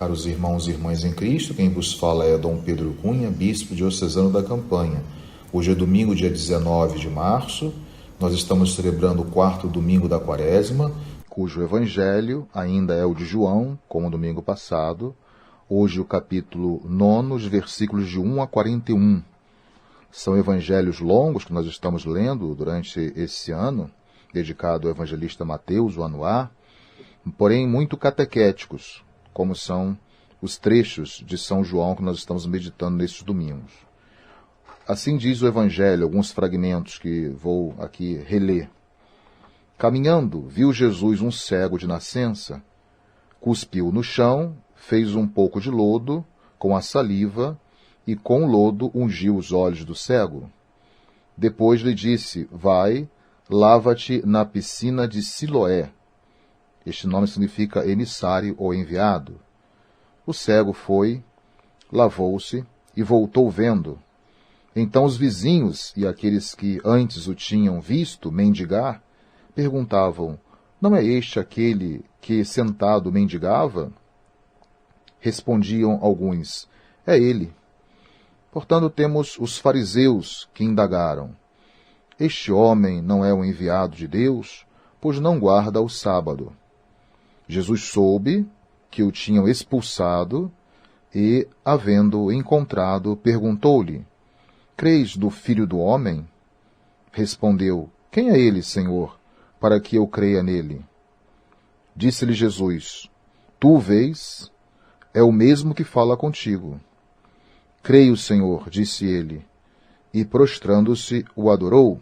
Caros irmãos e irmãs em Cristo, quem vos fala é Dom Pedro Cunha, bispo diocesano da Campanha. Hoje é domingo, dia 19 de março, nós estamos celebrando o quarto domingo da Quaresma, cujo evangelho ainda é o de João, como domingo passado. Hoje o capítulo 9, os versículos de 1 a 41. São evangelhos longos que nós estamos lendo durante esse ano, dedicado ao evangelista Mateus, o ano A, porém muito catequéticos, como são os trechos de São João que nós estamos meditando nesses domingos. Assim diz o Evangelho, alguns fragmentos que vou aqui reler. Caminhando, viu Jesus um cego de nascença, cuspiu no chão, fez um pouco de lodo com a saliva e com o lodo ungiu os olhos do cego. Depois lhe disse, vai, lava-te na piscina de Siloé. Este nome significa emissário ou enviado. O cego foi, lavou-se e voltou vendo. Então os vizinhos e aqueles que antes o tinham visto mendigar, perguntavam, não é este aquele que sentado mendigava? Respondiam alguns, é ele. Portanto, temos os fariseus que indagaram, este homem não é o enviado de Deus, pois não guarda o sábado. Jesus soube que o tinham expulsado e, havendo-o encontrado, perguntou-lhe, creis do Filho do Homem? Respondeu, quem é ele, Senhor, para que eu creia nele? Disse-lhe Jesus, tu o vês, é o mesmo que fala contigo. Creio, Senhor, disse ele, e prostrando-se o adorou.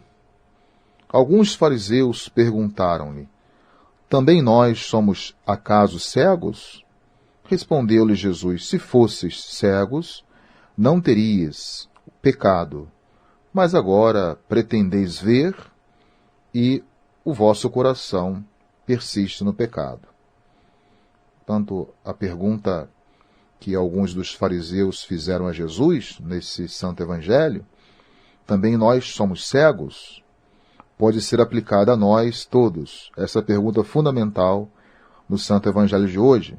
Alguns fariseus perguntaram-lhe, também nós somos, acaso, cegos? Respondeu-lhe Jesus, se fosses cegos, não terias pecado, mas agora pretendeis ver e o vosso coração persiste no pecado. Portanto, a pergunta que alguns dos fariseus fizeram a Jesus, nesse Santo Evangelho, também nós somos cegos? Pode ser aplicada a nós todos, essa pergunta fundamental no Santo Evangelho de hoje.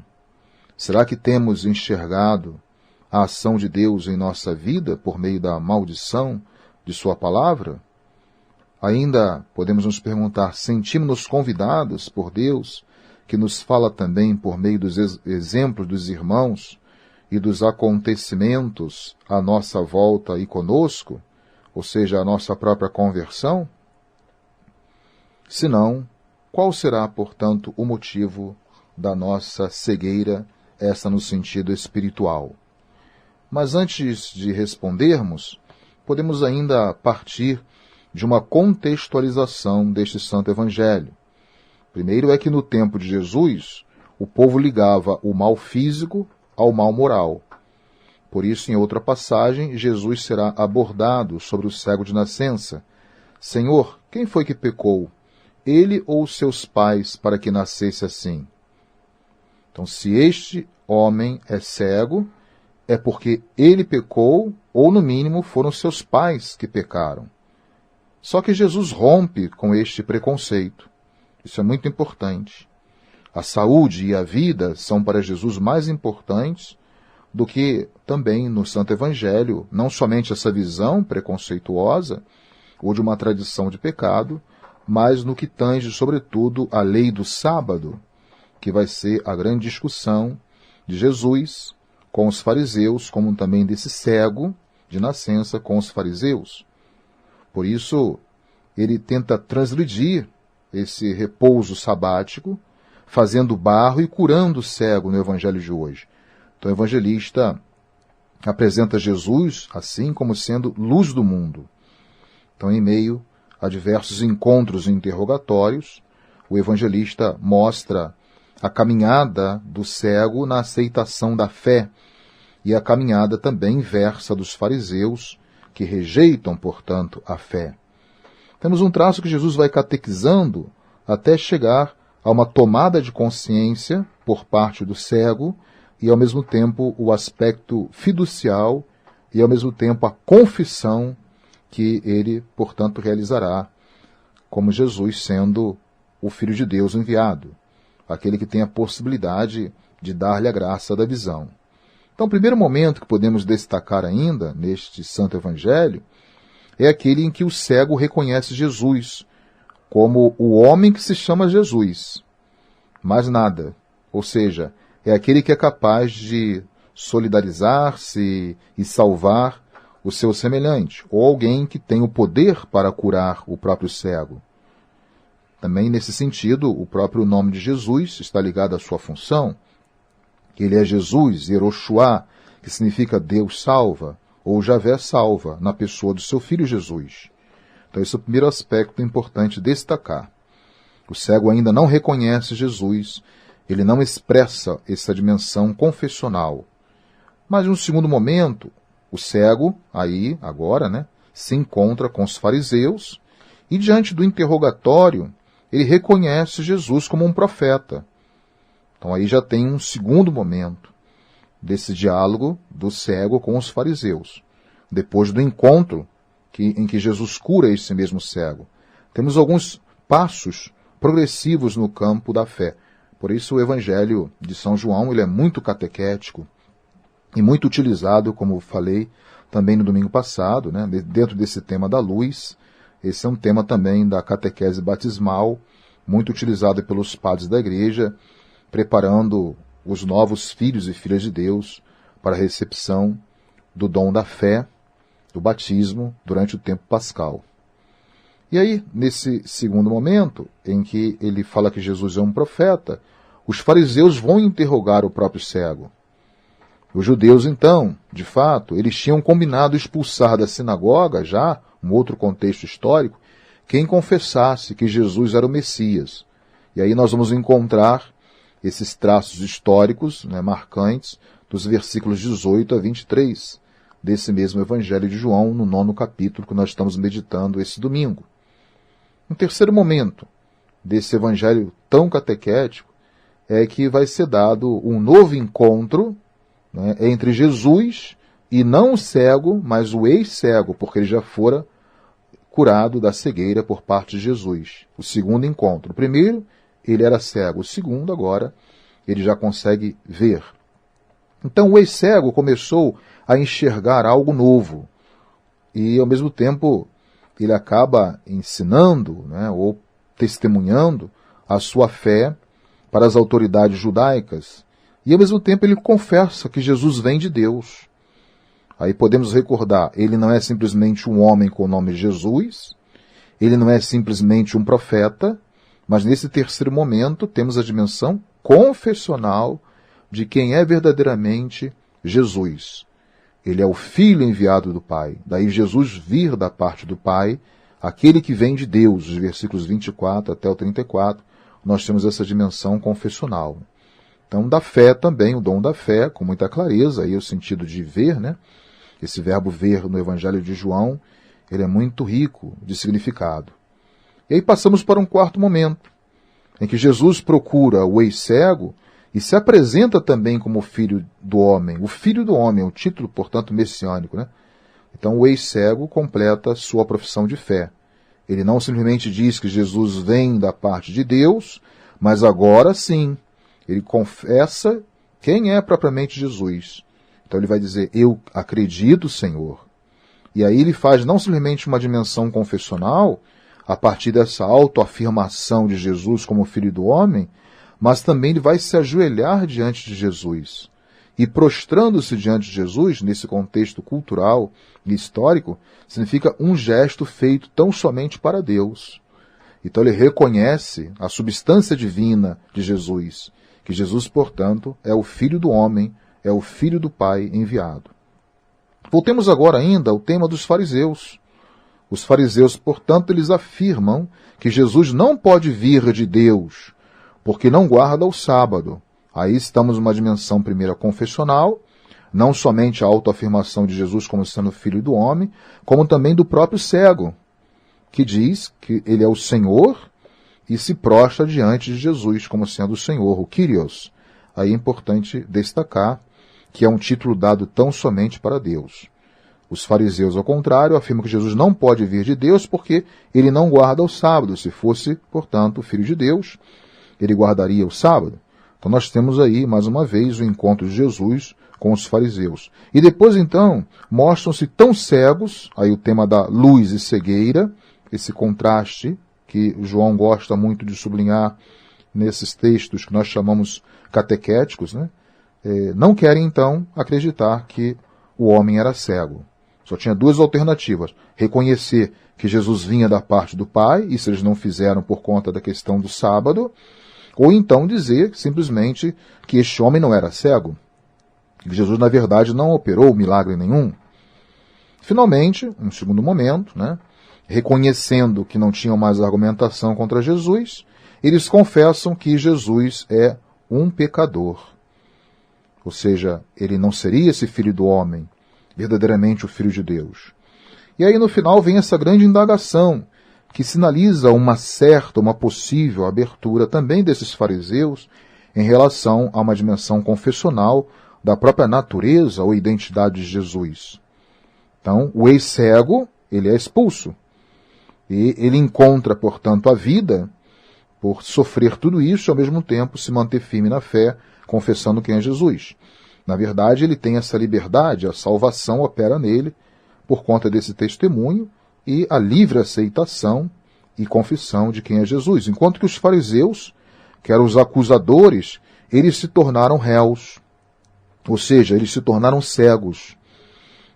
Será que temos enxergado a ação de Deus em nossa vida por meio da maldição de sua palavra? Ainda podemos nos perguntar, sentimos-nos convidados por Deus, que nos fala também por meio dos exemplos dos irmãos e dos acontecimentos à nossa volta e conosco, ou seja, a nossa própria conversão? Se não, qual será, portanto, o motivo da nossa cegueira, essa no sentido espiritual? Mas antes de respondermos, podemos ainda partir de uma contextualização deste Santo Evangelho. Primeiro é que no tempo de Jesus, o povo ligava o mal físico ao mal moral. Por isso, em outra passagem, Jesus será abordado sobre o cego de nascença. Senhor, quem foi que pecou? Ele ou seus pais, para que nascesse assim? Então, se este homem é cego, é porque ele pecou, ou no mínimo foram seus pais que pecaram. Só que Jesus rompe com este preconceito. Isso é muito importante. A saúde e a vida são para Jesus mais importantes do que também no Santo Evangelho, não somente essa visão preconceituosa ou de uma tradição de pecado, mas no que tange, sobretudo, a lei do sábado, que vai ser a grande discussão de Jesus com os fariseus, como também desse cego de nascença com os fariseus. Por isso, ele tenta transgredir esse repouso sabático, fazendo barro e curando o cego no Evangelho de hoje. Então, o evangelista apresenta Jesus assim como sendo luz do mundo. Então, em meio a diversos encontros e interrogatórios, o evangelista mostra a caminhada do cego na aceitação da fé e a caminhada também inversa dos fariseus, que rejeitam, portanto, a fé. Temos um traço que Jesus vai catequizando até chegar a uma tomada de consciência por parte do cego e, ao mesmo tempo, o aspecto fiducial e, ao mesmo tempo, a confissão que ele, portanto, realizará como Jesus sendo o Filho de Deus enviado, aquele que tem a possibilidade de dar-lhe a graça da visão. Então, o primeiro momento que podemos destacar ainda neste Santo Evangelho é aquele em que o cego reconhece Jesus como o homem que se chama Jesus. Mais nada. Ou seja, é aquele que é capaz de solidarizar-se e salvar o seu semelhante, ou alguém que tem o poder para curar o próprio cego. Também, nesse sentido, o próprio nome de Jesus está ligado à sua função. Ele é Jesus, Yeroshua, que significa Deus salva, ou Javé salva, na pessoa do seu Filho Jesus. Então, esse é o primeiro aspecto importante destacar. O cego ainda não reconhece Jesus, ele não expressa essa dimensão confessional. Mas, em um segundo momento, o cego, agora, se encontra com os fariseus e, diante do interrogatório, ele reconhece Jesus como um profeta. Então, aí já tem um segundo momento desse diálogo do cego com os fariseus, depois do encontro em que Jesus cura esse mesmo cego. Temos alguns passos progressivos no campo da fé. Por isso, o Evangelho de São João ele é muito catequético e muito utilizado, como falei também no domingo passado, dentro desse tema da luz. Esse é um tema também da catequese batismal, muito utilizado pelos padres da igreja, preparando os novos filhos e filhas de Deus para a recepção do dom da fé, do batismo, durante o tempo pascal. E aí, nesse segundo momento, em que ele fala que Jesus é um profeta, os fariseus vão interrogar o próprio cego. Os judeus, então, de fato, eles tinham combinado expulsar da sinagoga, já, um outro contexto histórico, quem confessasse que Jesus era o Messias. E aí nós vamos encontrar esses traços históricos, marcantes, dos versículos 18 a 23, desse mesmo Evangelho de João, no 9º capítulo que nós estamos meditando esse domingo. Um terceiro momento desse Evangelho tão catequético é que vai ser dado um novo encontro entre Jesus e não o cego, mas o ex-cego, porque ele já fora curado da cegueira por parte de Jesus. O segundo encontro. O primeiro, ele era cego. O segundo, agora, ele já consegue ver. Então, o ex-cego começou a enxergar algo novo. E, ao mesmo tempo, ele acaba ensinando, ou testemunhando a sua fé para as autoridades judaicas. E, ao mesmo tempo, ele confessa que Jesus vem de Deus. Aí podemos recordar, ele não é simplesmente um homem com o nome de Jesus, ele não é simplesmente um profeta, mas nesse terceiro momento temos a dimensão confessional de quem é verdadeiramente Jesus. Ele é o Filho enviado do Pai. Daí Jesus vir da parte do Pai, aquele que vem de Deus, os versículos 24 até o 34, nós temos essa dimensão confessional. Então, da fé também, o dom da fé, com muita clareza, aí o sentido de ver, Esse verbo ver no Evangelho de João, ele é muito rico de significado. E aí passamos para um quarto momento, em que Jesus procura o ex-cego e se apresenta também como filho do homem. O filho do homem, o título, portanto, messiânico. Então o ex-cego completa sua profissão de fé. Ele não simplesmente diz que Jesus vem da parte de Deus, mas agora sim, ele confessa quem é propriamente Jesus. Então ele vai dizer, eu acredito, Senhor. E aí ele faz não simplesmente uma dimensão confessional, a partir dessa autoafirmação de Jesus como Filho do Homem, mas também ele vai se ajoelhar diante de Jesus. E prostrando-se diante de Jesus, nesse contexto cultural e histórico, significa um gesto feito tão somente para Deus. Então ele reconhece a substância divina de Jesus, que Jesus, portanto, é o Filho do Homem, é o Filho do Pai enviado. Voltemos agora ainda ao tema dos fariseus. Os fariseus, portanto, eles afirmam que Jesus não pode vir de Deus, porque não guarda o sábado. Aí estamos numa dimensão primeira confessional, não somente a autoafirmação de Jesus como sendo Filho do Homem, como também do próprio cego, que diz que ele é o Senhor e se prostra diante de Jesus como sendo o Senhor, o Kyrios. Aí é importante destacar que é um título dado tão somente para Deus. Os fariseus, ao contrário, afirmam que Jesus não pode vir de Deus porque ele não guarda o sábado. Se fosse, portanto, o Filho de Deus, ele guardaria o sábado. Então nós temos aí, mais uma vez, o encontro de Jesus com os fariseus. E depois, então, mostram-se tão cegos, aí o tema da luz e cegueira, esse contraste que João gosta muito de sublinhar nesses textos que nós chamamos catequéticos, né? Não querem, então, acreditar que o homem era cego. Só tinha duas alternativas: reconhecer que Jesus vinha da parte do Pai, isso eles não fizeram por conta da questão do sábado, ou então dizer simplesmente que este homem não era cego, que Jesus, na verdade, não operou milagre nenhum. Finalmente, um segundo momento, né, reconhecendo que não tinham mais argumentação contra Jesus, eles confessam que Jesus é um pecador. Ou seja, ele não seria esse filho do homem, verdadeiramente o filho de Deus. E aí no final vem essa grande indagação, que sinaliza uma possível abertura também desses fariseus em relação a uma dimensão confessional da própria natureza ou identidade de Jesus. Então, o ex-cego, ele é expulso. E ele encontra, portanto, a vida por sofrer tudo isso e, ao mesmo tempo, se manter firme na fé, confessando quem é Jesus. Na verdade, ele tem essa liberdade, a salvação opera nele por conta desse testemunho e a livre aceitação e confissão de quem é Jesus. Enquanto que os fariseus, que eram os acusadores, eles se tornaram réus, ou seja, eles se tornaram cegos.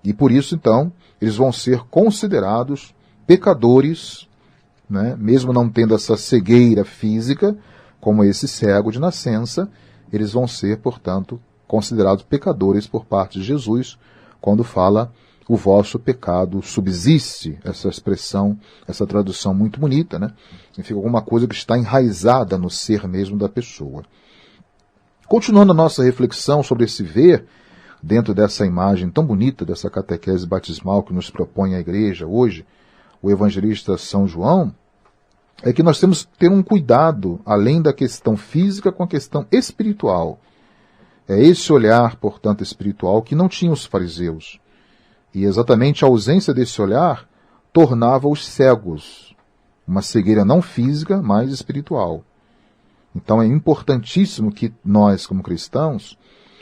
E por isso, então, eles vão ser considerados pecadores, né? Mesmo não tendo essa cegueira física, como esse cego de nascença, eles vão ser, portanto, considerados pecadores por parte de Jesus, quando fala o vosso pecado subsiste, essa expressão, essa tradução muito bonita, né? Significa alguma coisa que está enraizada no ser mesmo da pessoa. Continuando a nossa reflexão sobre esse ver, dentro dessa imagem tão bonita, dessa catequese batismal que nos propõe a igreja hoje, o evangelista São João, é que nós temos que ter um cuidado, além da questão física, com a questão espiritual. É esse olhar, portanto, espiritual que não tinham os fariseus. E exatamente a ausência desse olhar tornava-os cegos. Uma cegueira não física, mas espiritual. Então é importantíssimo que nós, como cristãos,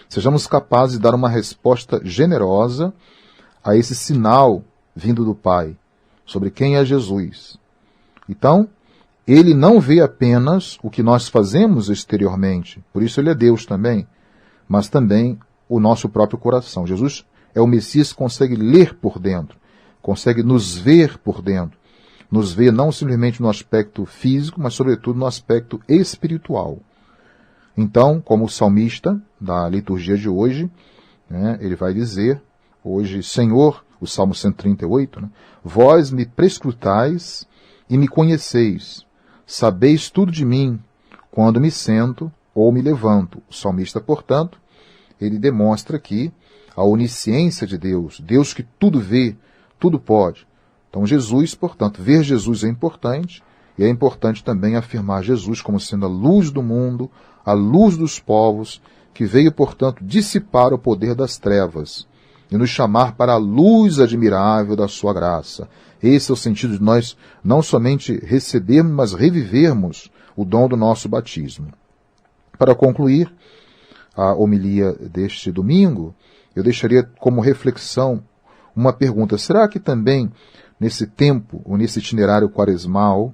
sejamos capazes de dar uma resposta generosa a esse sinal vindo do Pai, sobre quem é Jesus. Então, ele não vê apenas o que nós fazemos exteriormente, por isso ele é Deus também, mas também o nosso próprio coração. Jesus é o Messias que consegue ler por dentro, consegue nos ver por dentro, nos vê não simplesmente no aspecto físico, mas sobretudo no aspecto espiritual. Então, como o salmista da liturgia de hoje, né, ele vai dizer, hoje, Senhor, o Salmo 138, né, vós me prescrutais e me conheceis, sabeis tudo de mim, quando me sento ou me levanto. O salmista, portanto, ele demonstra aqui a onisciência de Deus, Deus que tudo vê, tudo pode. Então Jesus, portanto, ver Jesus é importante, e é importante também afirmar Jesus como sendo a luz do mundo, a luz dos povos, que veio, portanto, dissipar o poder das trevas e nos chamar para a luz admirável da sua graça. Esse é o sentido de nós não somente recebermos, mas revivermos o dom do nosso batismo. Para concluir a homilia deste domingo, eu deixaria como reflexão uma pergunta. Será que também, nesse tempo, ou nesse itinerário quaresmal,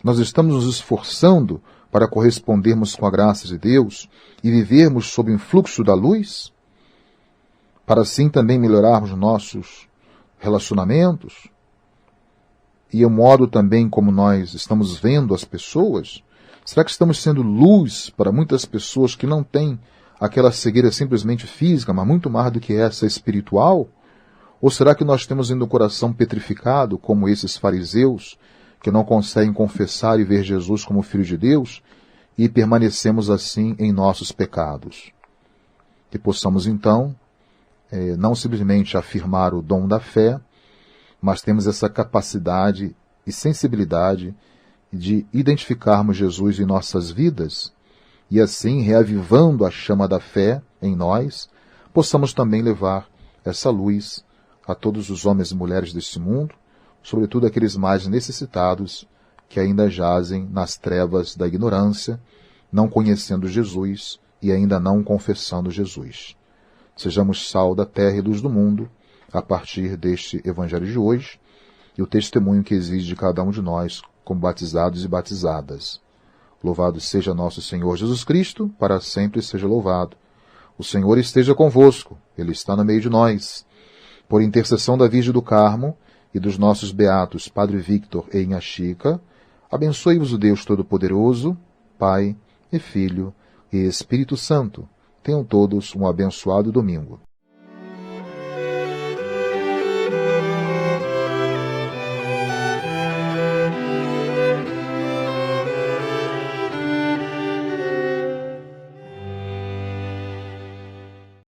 nós estamos nos esforçando para correspondermos com a graça de Deus e vivermos sob o influxo da luz? Para assim também melhorarmos nossos relacionamentos? E o modo também como nós estamos vendo as pessoas? Será que estamos sendo luz para muitas pessoas que não têm aquela cegueira simplesmente física, mas muito mais do que essa espiritual? Ou será que nós temos ainda o coração petrificado, como esses fariseus, que não conseguem confessar e ver Jesus como Filho de Deus, e permanecemos assim em nossos pecados? Que possamos então, não simplesmente afirmar o dom da fé, mas temos essa capacidade e sensibilidade de identificarmos Jesus em nossas vidas, e assim, reavivando a chama da fé em nós, possamos também levar essa luz a todos os homens e mulheres deste mundo, sobretudo aqueles mais necessitados que ainda jazem nas trevas da ignorância, não conhecendo Jesus e ainda não confessando Jesus. Sejamos sal da terra e luz do mundo, a partir deste Evangelho de hoje, e o testemunho que exige de cada um de nós, como batizados e batizadas. Louvado seja nosso Senhor Jesus Cristo, para sempre seja louvado. O Senhor esteja convosco, Ele está no meio de nós. Por intercessão da Virgem do Carmo e dos nossos beatos Padre Victor e Inha Chica, abençoe-vos o Deus Todo-Poderoso, Pai e Filho e Espírito Santo. Tenham todos um abençoado domingo.